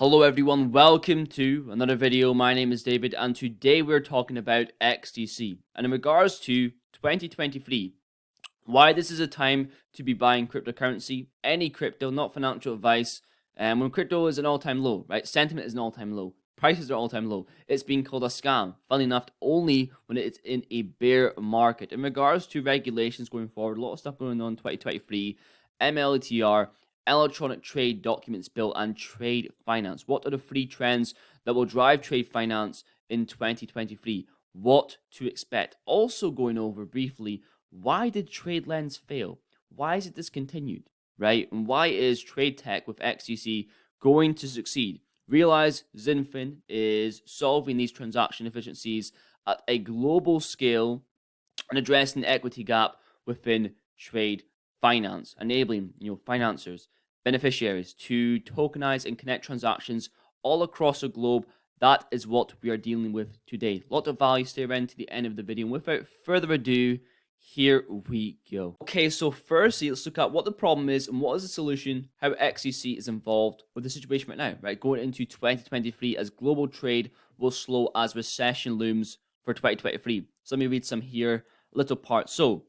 Hello everyone, welcome to another video. My name is David and today we're talking about XDC. And in regards to 2023, why this is a time to be buying cryptocurrency, any crypto, not financial advice. And when crypto is an all-time low, right? Sentiment is an all-time low. Prices are all-time low. It's being called a scam. Funnily enough, only when it's in a bear market. In regards to regulations going forward, a lot of stuff going on in 2023, MLTR, electronic trade documents bill, and trade finance. What are the three trends that will drive trade finance in 2023? What to expect? Also going over briefly, why did TradeLens fail? Why is it discontinued, right? And why is trade tech with XDC going to succeed? Realize Zinfin is solving these transaction efficiencies at a global scale and addressing the equity gap within trade finance, enabling financiers, beneficiaries to tokenize and connect transactions all across the globe. That is what we are dealing with today. A lot of value. Stay around to the end of the video. And without further ado, here we go. Okay, so firstly, let's look at what the problem is and what is the solution, how XDC is involved with the situation right now, right? Going into 2023 as global trade will slow as recession looms for 2023. So let me read some here, little parts. So,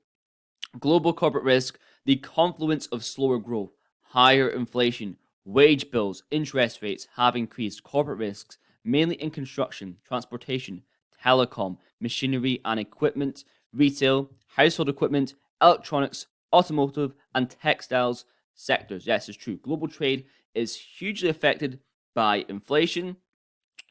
global corporate risk, the confluence of slower growth, higher inflation, wage bills, interest rates have increased corporate risks, mainly in construction, transportation, telecom, machinery and equipment, retail, household equipment, electronics, automotive, and textiles sectors. Yes, it's true. Global trade is hugely affected by inflation,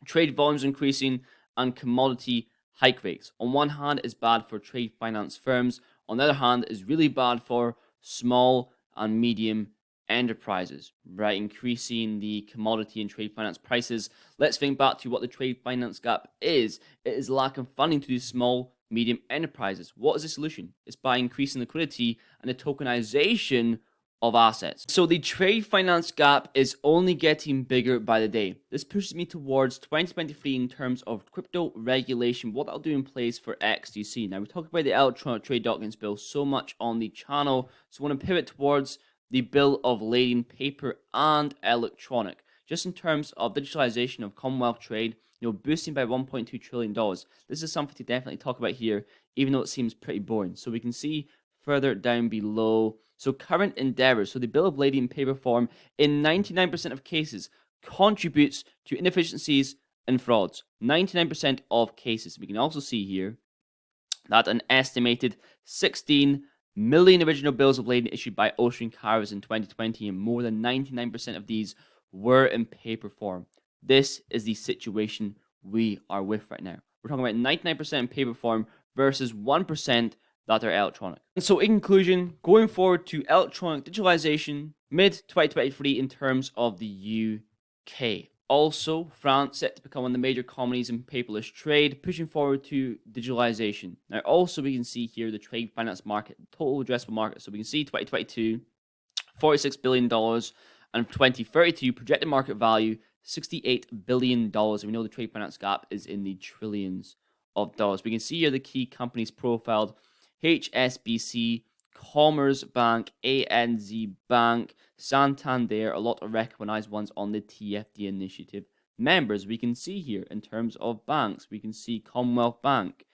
trade volumes increasing, and commodity hike rates. On one hand, is bad for trade finance firms. On the other hand, is really bad for small and medium enterprises, right? Increasing the commodity and trade finance prices. Let's think back to what the trade finance gap is. It is lack of funding to these small, medium enterprises. What is the solution? It's by increasing liquidity and the tokenization of assets. So the trade finance gap is only getting bigger by the day. This pushes me towards 2023 in terms of crypto regulation, what that'll do in place for XDC. Now, we talked about the electronic trade documents bill so much on the channel, so I want to pivot towards the bill of lading, paper and electronic. Just in terms of digitalization of Commonwealth trade, boosting by $1.2 trillion. This is something to definitely talk about here, even though it seems pretty boring. So we can see further down below. So current endeavors. So the bill of lading in paper form in 99% of cases contributes to inefficiencies and frauds. 99% of cases. We can also see here that an estimated 16 million original bills of lading issued by ocean carriers in 2020, and more than 99% of these were in paper form. This is the situation we are with right now. We're talking about 99% in paper form versus 1% that are electronic. And so in conclusion, going forward to electronic digitalization mid-2023 in terms of the UK. Also, France set to become one of the major economies in paperless trade, pushing forward to digitalization. Now, also we can see here the trade finance market, total addressable market. So we can see 2022, $46 billion, and 2032 projected market value, $68 billion. And we know the trade finance gap is in the trillions of dollars. We can see here the key companies profiled: HSBC, Commerce Bank, ANZ Bank, Santander, a lot of recognized ones on the TFD initiative members. We can see here in terms of banks, we can see Commonwealth Bank,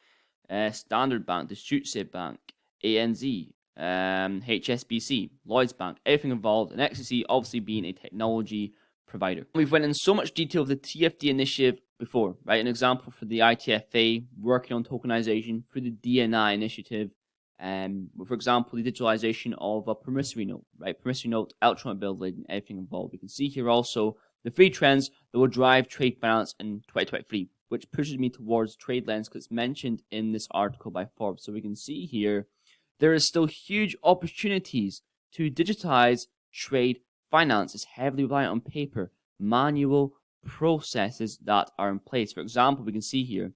Standard Bank, the Deutsche Bank, ANZ, HSBC, Lloyds Bank, everything involved, and XDC obviously being a technology provider. We've went in so much detail of the TFD initiative before, right? An example for the ITFA working on tokenization, for the DNI initiative, for example, the digitalization of a promissory note, right? Promissory note, electronic bill of lading, everything involved. We can see here also the three trends that will drive trade finance in 2023, which pushes me towards TradeLens because it's mentioned in this article by Forbes. So we can see here there is still huge opportunities to digitize trade finance. Is heavily reliant on paper, manual processes that are in place. For example, we can see here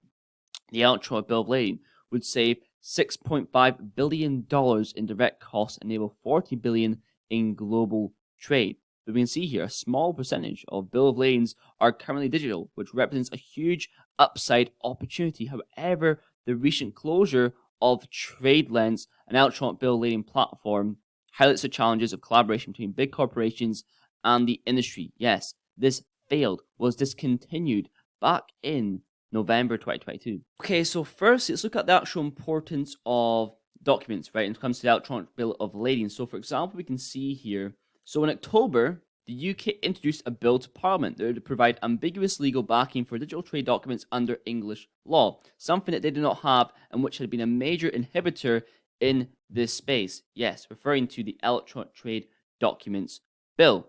the electronic bill of lading would save $6.5 billion in direct costs, enable $40 billion in global trade. But we can see here a small percentage of bill of ladings are currently digital, which represents a huge upside opportunity. However, the recent closure of TradeLens, an electronic bill of lading platform, highlights the challenges of collaboration between big corporations and the industry. Yes, this failed, was discontinued back in November 2022. Okay, so first, let's look at the actual importance of documents, right, when it comes to the electronic bill of lading. So, for example, we can see here, so in October, the UK introduced a bill to Parliament that would provide ambiguous legal backing for digital trade documents under English law, something that they did not have and which had been a major inhibitor in this space. Yes, referring to the Electronic Trade Documents Bill.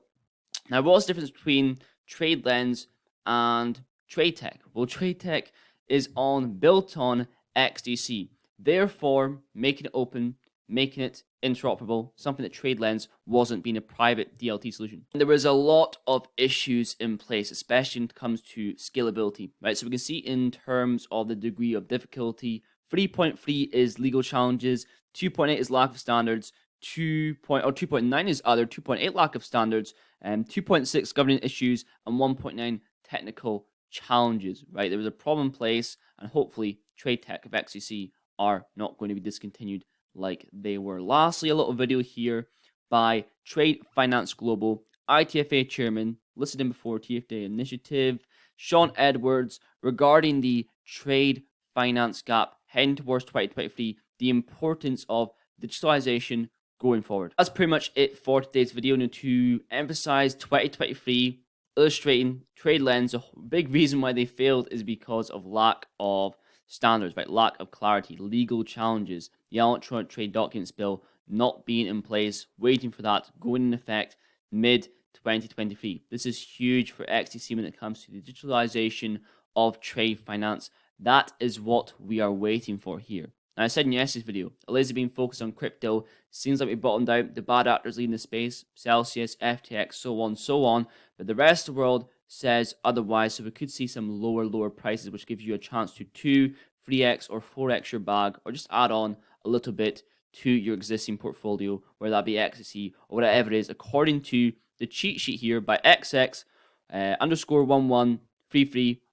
Now, what's the difference between TradeLens and TradeTech? Well, TradeTech is built on XDC, therefore making it open, making it interoperable, something that TradeLens wasn't, being a private DLT solution. And there was a lot of issues in place, especially when it comes to scalability, right? So we can see in terms of the degree of difficulty, 3.3 is legal challenges, 2.8 is lack of standards, 2.9 is other, 2.8 lack of standards, and 2.6 governing issues, and 1.9 technical challenges, right? There was a problem in place, and hopefully TradeTech of XDC are not going to be discontinued like they were. Lastly, a little video here by Trade Finance Global, ITFA chairman, listed in before TFA initiative, Sean Edwards, regarding the trade finance gap heading towards 2023, the importance of digitalization going forward. That's pretty much it for today's video. Now, to emphasize 2023, illustrating TradeLens, a big reason why they failed is because of lack of standards, right? Lack of clarity, legal challenges, the Electronic Trade Documents Bill not being in place, waiting for that, going in effect mid-2023. This is huge for XDC when it comes to the digitalization of trade finance. That is what we are waiting for here. Now, I said in yesterday's video, a laser beam focused on crypto. Seems like we bottomed out. The bad actors leading the space, Celsius, FTX, so on. But the rest of the world says otherwise. So we could see some lower prices, which gives you a chance to 2, 3x, or 4x your bag, or just add on a little bit to your existing portfolio, whether that be XDC or whatever it is, according to the cheat sheet here by XX _1133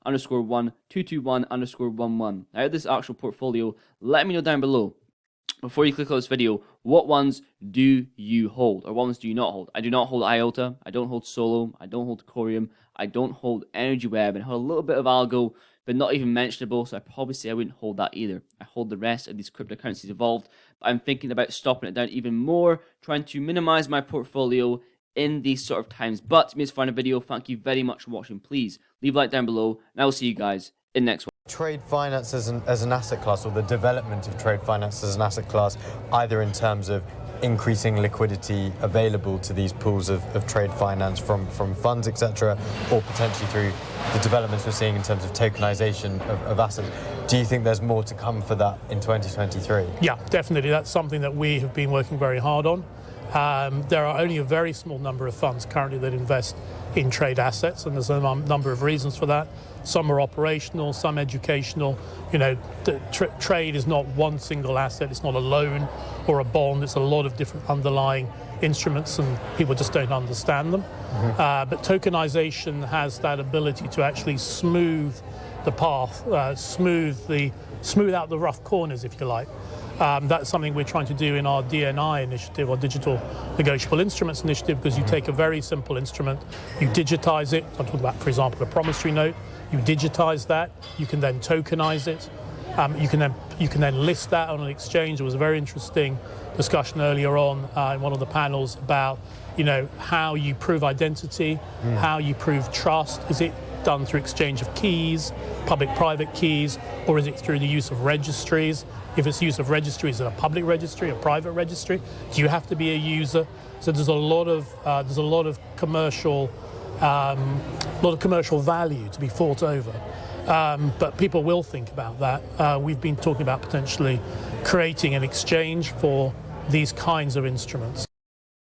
_1221 _11. Now, this actual portfolio, let me know down below, before you click on this video, what ones do you hold, or what ones do you not hold? I do not hold IOTA, I don't hold Solo, I don't hold Corium, I don't hold Energy Web, and I hold a little bit of Algo, but not even mentionable, so I probably say I wouldn't hold that either. I hold the rest of these cryptocurrencies evolved, but I'm thinking about stopping it down even more, trying to minimize my portfolio in these sort of times. But to me, it's a final video. Thank you very much for watching. Please leave a like down below, and I will see you guys in the next one. Trade finance as an asset class, or the development of trade finance as an asset class, either in terms of increasing liquidity available to these pools of trade finance from funds, etc., or potentially through the developments we're seeing in terms of tokenization of assets. Do you think there's more to come for that in 2023? Yeah, definitely. That's something that we have been working very hard on. There are only a very small number of funds currently that invest in trade assets, and there's a number of reasons for that. Some are operational, some educational. You know, trade is not one single asset. It's not a loan or a bond. It's a lot of different underlying instruments, and people just don't understand them. But tokenization has that ability to actually smooth the path, smooth out the rough corners, if you like. That's something we're trying to do in our DNI initiative, or Digital Negotiable Instruments initiative, because you take a very simple instrument, you digitize it. I'm talking about, for example, a promissory note. You digitize that, you can then tokenize it. You can then list that on an exchange. There was a very interesting discussion earlier on in one of the panels about, you know, how you prove identity, how you prove trust. Is it done through exchange of keys, public-private keys, or is it through the use of registries? If it's use of registry, is it a public registry, a private registry? Do you have to be a user? So there's a lot of commercial value to be fought over. But people will think about that. We've been talking about potentially creating an exchange for these kinds of instruments.